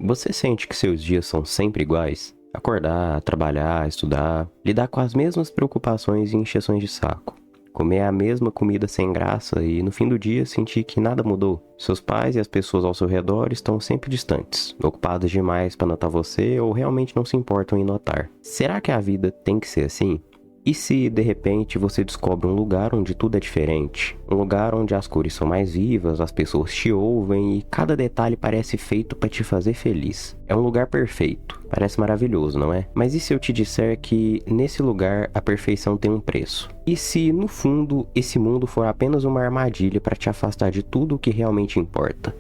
Você sente que seus dias são sempre iguais? Acordar, trabalhar, estudar, lidar com as mesmas preocupações e encheções de saco. Comer a mesma comida sem graça e no fim do dia sentir que nada mudou. Seus pais e as pessoas ao seu redor estão sempre distantes, ocupadas demais para notar você ou realmente não se importam em notar. Será que a vida tem que ser assim? E se, de repente, você descobre um lugar onde tudo é diferente? Um lugar onde as cores são mais vivas, as pessoas te ouvem e cada detalhe parece feito para te fazer feliz. É um lugar perfeito. Parece maravilhoso, não é? Mas e se eu te disser que, nesse lugar, a perfeição tem um preço? E se, no fundo, esse mundo for apenas uma armadilha para te afastar de tudo o que realmente importa?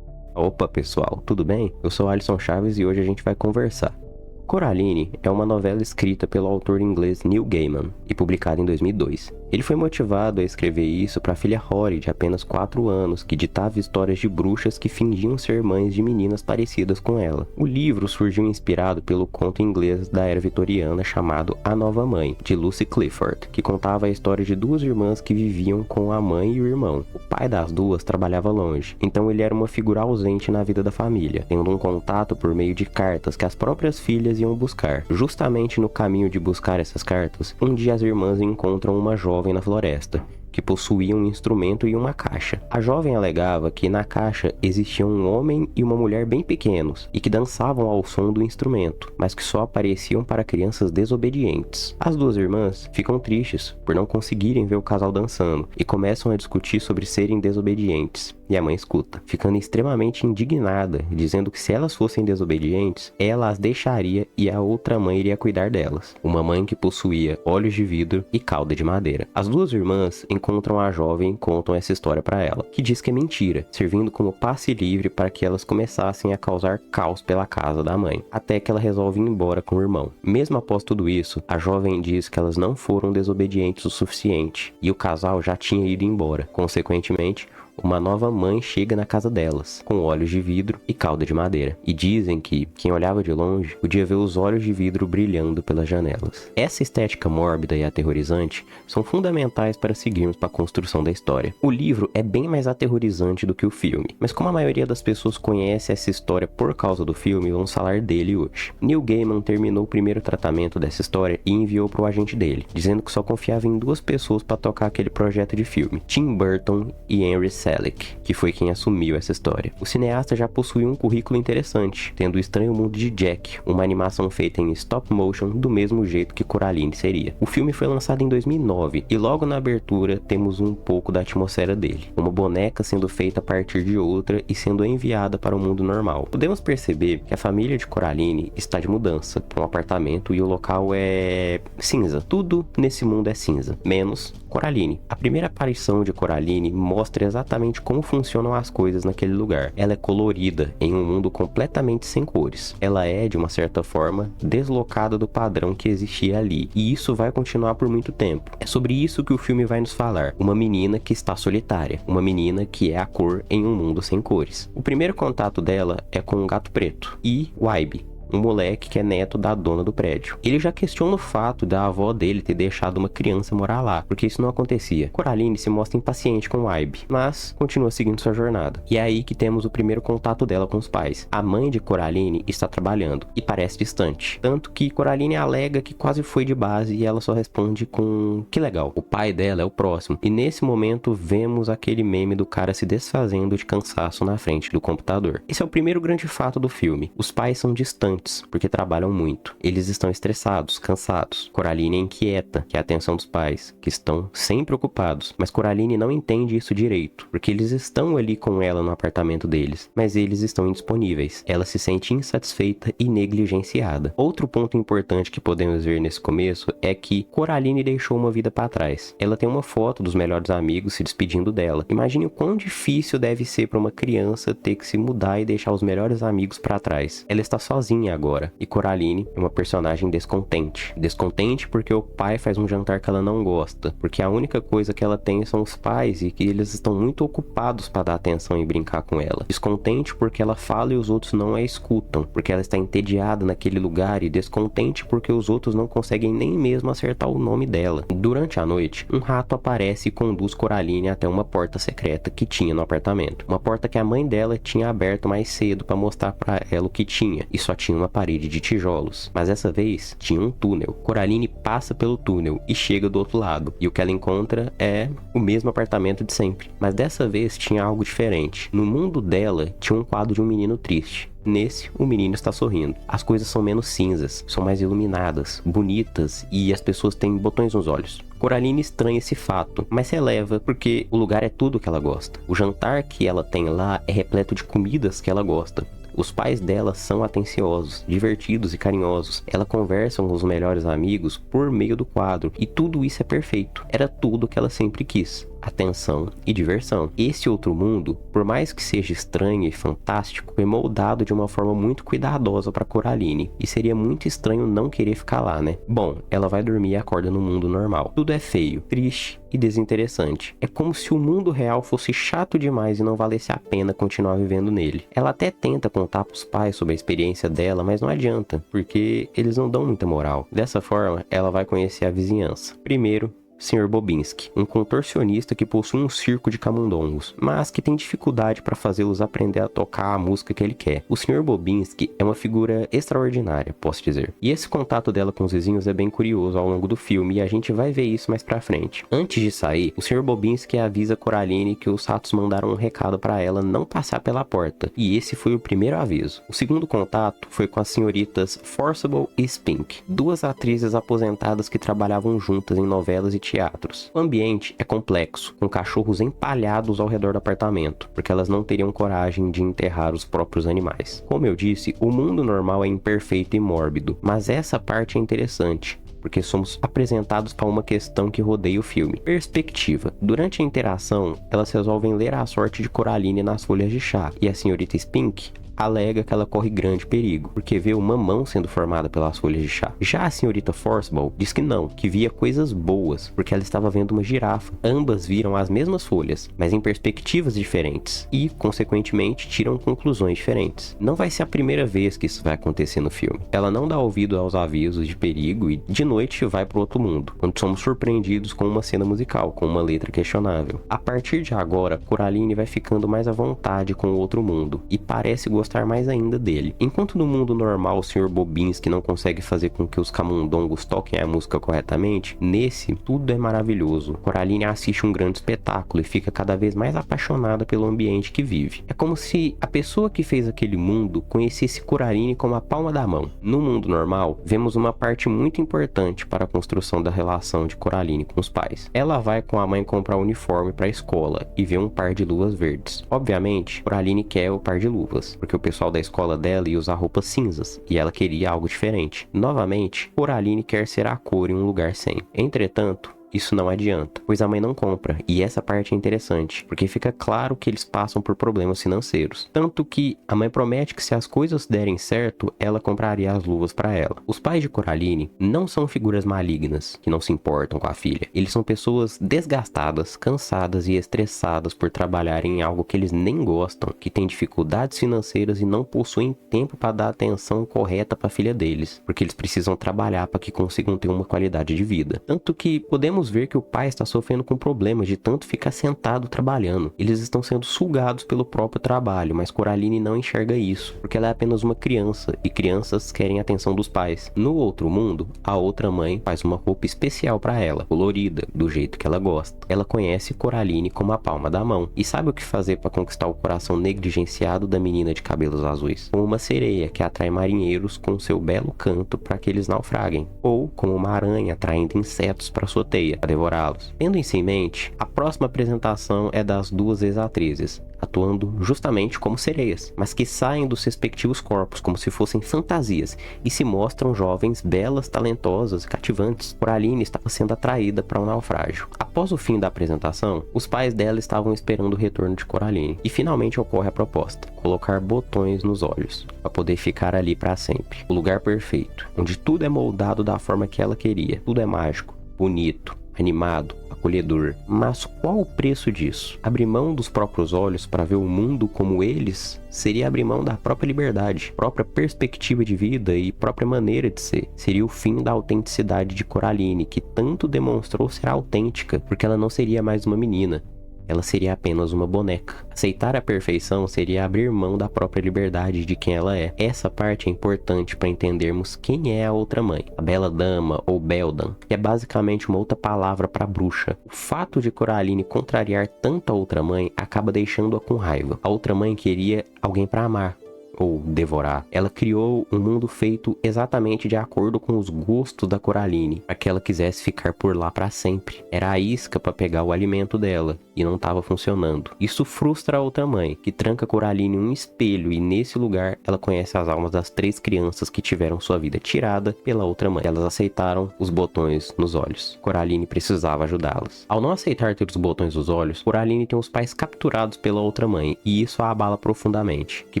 Opa, pessoal, tudo bem? Eu sou Alisson Chaves e hoje a gente vai conversar. Coraline é uma novela escrita pelo autor inglês Neil Gaiman e publicada em 2002. Ele foi motivado a escrever isso para a filha Rory, de apenas 4 anos, que ditava histórias de bruxas que fingiam ser mães de meninas parecidas com ela. O livro surgiu inspirado pelo conto inglês da era vitoriana chamado A Nova Mãe, de Lucy Clifford, que contava a história de 2 irmãs que viviam com a mãe e o irmão. O pai das duas trabalhava longe, então ele era uma figura ausente na vida da família, tendo um contato por meio de cartas que as próprias filhas iam buscar. Justamente no caminho de buscar essas cartas, um dia as irmãs encontram uma jovem na floresta, que possuía um instrumento e uma caixa. A jovem alegava que na caixa existiam um homem e uma mulher bem pequenos e que dançavam ao som do instrumento, mas que só apareciam para crianças desobedientes. As 2 irmãs ficam tristes por não conseguirem ver o casal dançando e começam a discutir sobre serem desobedientes. E a mãe escuta, ficando extremamente indignada, dizendo que se elas fossem desobedientes, ela as deixaria e a outra mãe iria cuidar delas. Uma mãe que possuía olhos de vidro e cauda de madeira. As 2 irmãs encontram a jovem e contam essa história para ela, que diz que é mentira, servindo como passe livre para que elas começassem a causar caos pela casa da mãe, até que ela resolve ir embora com o irmão. Mesmo após tudo isso, a jovem diz que elas não foram desobedientes o suficiente, e o casal já tinha ido embora. Consequentemente, uma nova mãe chega na casa delas, com olhos de vidro e cauda de madeira. E dizem que quem olhava de longe podia ver os olhos de vidro brilhando pelas janelas. Essa estética mórbida e aterrorizante são fundamentais para seguirmos para a construção da história. O livro é bem mais aterrorizante do que o filme, mas como a maioria das pessoas conhece essa história por causa do filme, vamos falar dele hoje. Neil Gaiman terminou o primeiro tratamento dessa história e enviou para o agente dele, dizendo que só confiava em 2 pessoas para tocar aquele projeto de filme: Tim Burton e Henry Selick, que foi quem assumiu essa história. O cineasta já possuía um currículo interessante, tendo O Estranho Mundo de Jack, uma animação feita em stop motion do mesmo jeito que Coraline seria. O filme foi lançado em 2009 e logo na abertura temos um pouco da atmosfera dele, uma boneca sendo feita a partir de outra e sendo enviada para o mundo normal. Podemos perceber que a família de Coraline está de mudança para um apartamento e o local é cinza. Tudo nesse mundo é cinza, menos Coraline. A primeira aparição de Coraline mostra exatamente como funcionam as coisas naquele lugar. Ela é colorida em um mundo completamente sem cores. Ela é, de uma certa forma, deslocada do padrão que existia ali. E isso vai continuar por muito tempo. É sobre isso que o filme vai nos falar. Uma menina que está solitária. Uma menina que é a cor em um mundo sem cores. O primeiro contato dela é com um gato preto e Wybie, um moleque que é neto da dona do prédio. Ele já questiona o fato da avó dele ter deixado uma criança morar lá, porque isso não acontecia. Coraline se mostra impaciente com Wybie, mas continua seguindo sua jornada. E é aí que temos o primeiro contato dela com os pais. A mãe de Coraline está trabalhando e parece distante, tanto que Coraline alega que quase foi de base e ela só responde com que legal. O pai dela é o próximo, e nesse momento vemos aquele meme do cara se desfazendo de cansaço na frente do computador. Esse é o primeiro grande fato do filme. Os pais são distantes porque trabalham muito. Eles estão estressados, cansados. Coraline é inquieta, que é a atenção dos pais, que estão sempre ocupados. Mas Coraline não entende isso direito, porque eles estão ali com ela no apartamento deles, mas eles estão indisponíveis. Ela se sente insatisfeita e negligenciada. Outro ponto importante que podemos ver nesse começo é que Coraline deixou uma vida para trás. Ela tem uma foto dos melhores amigos se despedindo dela. Imagine o quão difícil deve ser para uma criança ter que se mudar e deixar os melhores amigos para trás. Ela está sozinha agora. E Coraline é uma personagem descontente. Descontente porque o pai faz um jantar que ela não gosta, porque a única coisa que ela tem são os pais e que eles estão muito ocupados para dar atenção e brincar com ela. Descontente porque ela fala e os outros não a escutam, porque ela está entediada naquele lugar, e descontente porque os outros não conseguem nem mesmo acertar o nome dela. Durante a noite, um rato aparece e conduz Coraline até uma porta secreta que tinha no apartamento. Uma porta que a mãe dela tinha aberto mais cedo para mostrar para ela o que tinha, e só tinha uma parede de tijolos. Mas dessa vez, tinha um túnel. Coraline passa pelo túnel e chega do outro lado, e o que ela encontra é o mesmo apartamento de sempre. Mas dessa vez tinha algo diferente. No mundo dela, tinha um quadro de um menino triste. Nesse, o menino está sorrindo. As coisas são menos cinzas, são mais iluminadas, bonitas, e as pessoas têm botões nos olhos. Coraline estranha esse fato, mas releva porque o lugar é tudo que ela gosta. O jantar que ela tem lá é repleto de comidas que ela gosta. Os pais dela são atenciosos, divertidos e carinhosos. Ela conversa com os melhores amigos por meio do quadro, e tudo isso é perfeito. Era tudo que ela sempre quis: atenção e diversão. Esse outro mundo, por mais que seja estranho e fantástico, foi moldado de uma forma muito cuidadosa para Coraline, e seria muito estranho não querer ficar lá, né? Bom, ela vai dormir e acorda no mundo normal. Tudo é feio, triste e desinteressante. É como se o mundo real fosse chato demais e não valesse a pena continuar vivendo nele. Ela até tenta contar pros pais sobre a experiência dela, mas não adianta, porque eles não dão muita moral. Dessa forma, ela vai conhecer a vizinhança. Primeiro, Sr. Bobinski, um contorcionista que possui um circo de camundongos, mas que tem dificuldade para fazê-los aprender a tocar a música que ele quer. O Sr. Bobinski é uma figura extraordinária, posso dizer. E esse contato dela com os vizinhos é bem curioso ao longo do filme, e a gente vai ver isso mais pra frente. Antes de sair, o Sr. Bobinski avisa Coraline que os ratos mandaram um recado para ela não passar pela porta, e esse foi o primeiro aviso. O segundo contato foi com as senhoritas Forcible e Spink, duas atrizes aposentadas que trabalhavam juntas em novelas e teatros. O ambiente é complexo, com cachorros empalhados ao redor do apartamento, porque elas não teriam coragem de enterrar os próprios animais. Como eu disse, o mundo normal é imperfeito e mórbido, mas essa parte é interessante, porque somos apresentados para uma questão que rodeia o filme: perspectiva. Durante a interação, elas resolvem ler a sorte de Coraline nas folhas de chá, e a senhorita Spink alega que ela corre grande perigo, porque vê uma mão sendo formada pelas folhas de chá. Já a senhorita Forcible diz que não, que via coisas boas, porque ela estava vendo uma girafa. Ambas viram as mesmas folhas, mas em perspectivas diferentes, e, consequentemente, tiram conclusões diferentes. Não vai ser a primeira vez que isso vai acontecer no filme. Ela não dá ouvido aos avisos de perigo e, de noite, vai para o outro mundo, onde somos surpreendidos com uma cena musical, com uma letra questionável. A partir de agora, Coraline vai ficando mais à vontade com o outro mundo, e parece gostar mais ainda dele. Enquanto no mundo normal o Sr. Bobinski não consegue fazer com que os camundongos toquem a música corretamente, nesse tudo é maravilhoso. Coraline assiste um grande espetáculo e fica cada vez mais apaixonada pelo ambiente que vive. É como se a pessoa que fez aquele mundo conhecesse Coraline como a palma da mão. No mundo normal, vemos uma parte muito importante para a construção da relação de Coraline com os pais. Ela vai com a mãe comprar um uniforme para a escola e vê um par de luvas verdes. Obviamente, Coraline quer o par de luvas, porque o pessoal da escola dela ia usar roupas cinzas, e ela queria algo diferente. Novamente, Coraline quer ser a cor em um lugar sem. Entretanto, isso não adianta, pois a mãe não compra, e essa parte é interessante, porque fica claro que eles passam por problemas financeiros. Tanto que a mãe promete que se as coisas derem certo, ela compraria as luvas para ela. Os pais de Coraline não são figuras malignas, que não se importam com a filha. Eles são pessoas desgastadas, cansadas e estressadas por trabalharem em algo que eles nem gostam, que têm dificuldades financeiras e não possuem tempo para dar a atenção correta para a filha deles, porque eles precisam trabalhar para que consigam ter uma qualidade de vida. Tanto que podemos ver que o pai está sofrendo com problemas de tanto ficar sentado trabalhando. Eles estão sendo sugados pelo próprio trabalho, mas Coraline não enxerga isso, porque ela é apenas uma criança, e crianças querem a atenção dos pais. No outro mundo, a outra mãe faz uma roupa especial para ela, colorida, do jeito que ela gosta. Ela conhece Coraline como a palma da mão, e sabe o que fazer para conquistar o coração negligenciado da menina de cabelos azuis. Como uma sereia que atrai marinheiros com seu belo canto para que eles naufraguem, ou como uma aranha atraindo insetos para sua teia. teia para devorá-los. Tendo isso em mente, a próxima apresentação é das duas ex-atrizes, atuando justamente como sereias, mas que saem dos respectivos corpos como se fossem fantasias e se mostram jovens belas, talentosas e cativantes. Coraline estava sendo atraída para um naufrágio. Após o fim da apresentação, os pais dela estavam esperando o retorno de Coraline e finalmente ocorre a proposta: colocar botões nos olhos para poder ficar ali para sempre. O lugar perfeito, onde tudo é moldado da forma que ela queria. Tudo é mágico, bonito, animado, acolhedor. Mas qual o preço disso? Abrir mão dos próprios olhos para ver o mundo como eles seria abrir mão da própria liberdade, própria perspectiva de vida e própria maneira de ser. Seria o fim da autenticidade de Coraline, que tanto demonstrou ser autêntica, porque ela não seria mais uma menina. Ela seria apenas uma boneca. Aceitar a perfeição seria abrir mão da própria liberdade de quem ela é. Essa parte é importante para entendermos quem é a outra mãe, a Bela Dama ou Beldan, que é basicamente uma outra palavra para bruxa. O fato de Coraline contrariar tanto a outra mãe acaba deixando-a com raiva. A outra mãe queria alguém para amar ou devorar. Ela criou um mundo feito exatamente de acordo com os gostos da Coraline, para que ela quisesse ficar por lá para sempre. Era a isca para pegar o alimento dela e não estava funcionando. Isso frustra a outra mãe, que tranca Coraline em um espelho, e nesse lugar ela conhece as almas das 3 crianças que tiveram sua vida tirada pela outra mãe. Elas aceitaram os botões nos olhos. Coraline precisava ajudá-las. Ao não aceitar ter os botões nos olhos, Coraline tem os pais capturados pela outra mãe, e isso a abala profundamente, que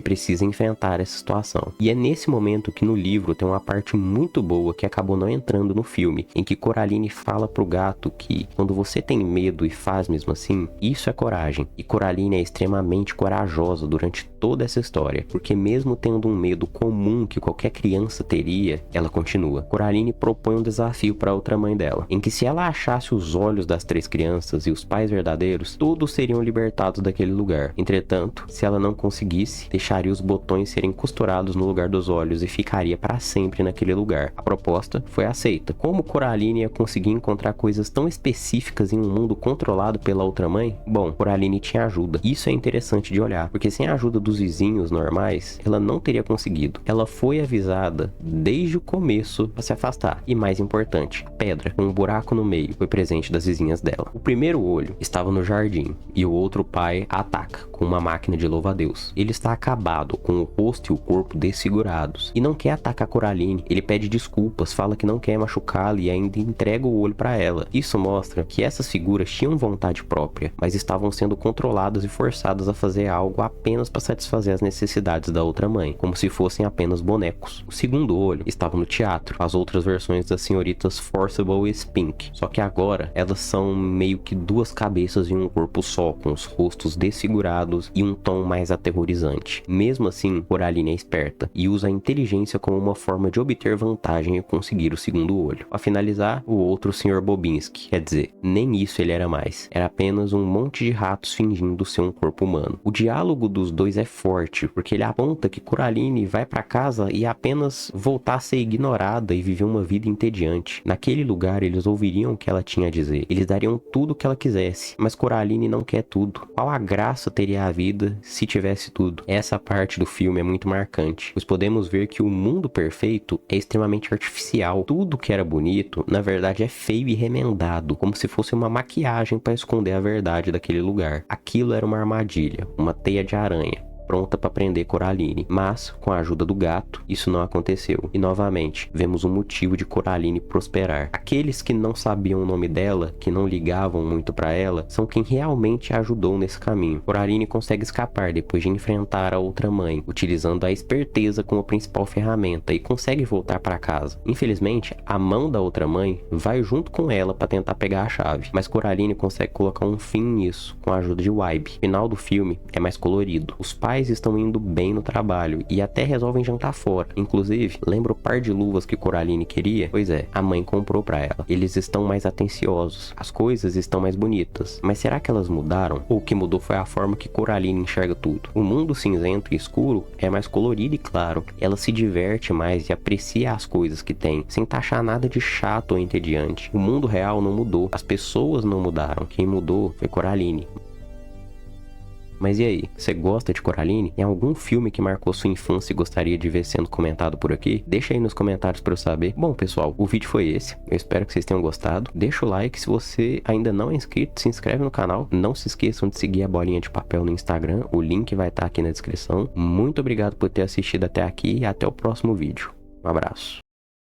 precisa enfrentar essa situação. E é nesse momento que no livro tem uma parte muito boa que acabou não entrando no filme, em que Coraline fala pro gato que quando você tem medo e faz mesmo assim, isso é coragem. E Coraline é extremamente corajosa durante toda essa história, porque mesmo tendo um medo comum que qualquer criança teria, ela continua. Coraline propõe um desafio para outra mãe dela, em que se ela achasse os olhos das 3 crianças e os pais verdadeiros, todos seriam libertados daquele lugar. Entretanto, se ela não conseguisse, deixaria os botões serem costurados no lugar dos olhos e ficaria para sempre naquele lugar. A proposta foi aceita. Como Coraline ia conseguir encontrar coisas tão específicas em um mundo controlado pela outra mãe? Bom, Coraline tinha ajuda. Isso é interessante de olhar, porque sem a ajuda dos vizinhos normais, ela não teria conseguido. Ela foi avisada desde o começo para se afastar. E mais importante, a pedra com um buraco no meio foi presente das vizinhas dela. O primeiro olho estava no jardim e o outro pai a ataca com uma máquina de louva-a-Deus. Ele está acabado, com o rosto e o corpo desfigurados, e não quer atacar Coraline. Ele pede desculpas, fala que não quer machucá-la e ainda entrega o olho para ela. Isso mostra que essas figuras tinham vontade própria, mas estavam sendo controladas e forçadas a fazer algo apenas para satisfazer as necessidades da outra mãe, como se fossem apenas bonecos. O segundo olho estava no teatro, as outras versões das senhoritas Forcible e Spink, só que agora elas são meio que 2 cabeças em um corpo só, com os rostos desfigurados e um tom mais aterrorizante. Mesmo assim, Coraline é esperta e usa a inteligência como uma forma de obter vantagem e conseguir o segundo olho. Para finalizar, o outro Sr. Bobinski, quer dizer, nem isso ele era mais. Era apenas um monte de ratos fingindo ser um corpo humano. O diálogo dos dois é forte, porque ele aponta que Coraline vai para casa e apenas voltar a ser ignorada e viver uma vida entediante. Naquele lugar, eles ouviriam o que ela tinha a dizer. Eles dariam tudo o que ela quisesse, mas Coraline não quer tudo. Qual a graça teria a vida se tivesse tudo? Essa parte do filme é muito marcante, pois podemos ver que o mundo perfeito é extremamente artificial. Tudo que era bonito, na verdade, é feio e remendado, como se fosse uma maquiagem para esconder a verdade daquele lugar. Aquilo era uma armadilha, uma teia de aranha, pronta para prender Coraline, mas com a ajuda do gato, isso não aconteceu. E novamente, vemos um motivo de Coraline prosperar. Aqueles que não sabiam o nome dela, que não ligavam muito para ela, são quem realmente a ajudou nesse caminho. Coraline consegue escapar depois de enfrentar a outra mãe, utilizando a esperteza como principal ferramenta, e consegue voltar para casa. Infelizmente, a mão da outra mãe vai junto com ela para tentar pegar a chave, mas Coraline consegue colocar um fim nisso com a ajuda de Wybie. O final do filme é mais colorido. Os pais estão indo bem no trabalho e até resolvem jantar fora. Inclusive, lembra o par de luvas que Coraline queria? Pois é, a mãe comprou pra ela. Eles estão mais atenciosos, as coisas estão mais bonitas. Mas será que elas mudaram? Ou o que mudou foi a forma que Coraline enxerga tudo? O mundo cinzento e escuro é mais colorido e claro. Ela se diverte mais e aprecia as coisas que tem, sem taxar nada de chato ou entediante. O mundo real não mudou, as pessoas não mudaram. Quem mudou foi Coraline. Mas e aí, você gosta de Coraline? Tem algum filme que marcou sua infância e gostaria de ver sendo comentado por aqui? Deixa aí nos comentários pra eu saber. Bom, pessoal, o vídeo foi esse. Eu espero que vocês tenham gostado. Deixa o like. Se você ainda não é inscrito, se inscreve no canal. Não se esqueçam de seguir a Bolinha de Papel no Instagram. O link vai estar aqui na descrição. Muito obrigado por ter assistido até aqui e até o próximo vídeo. Um abraço.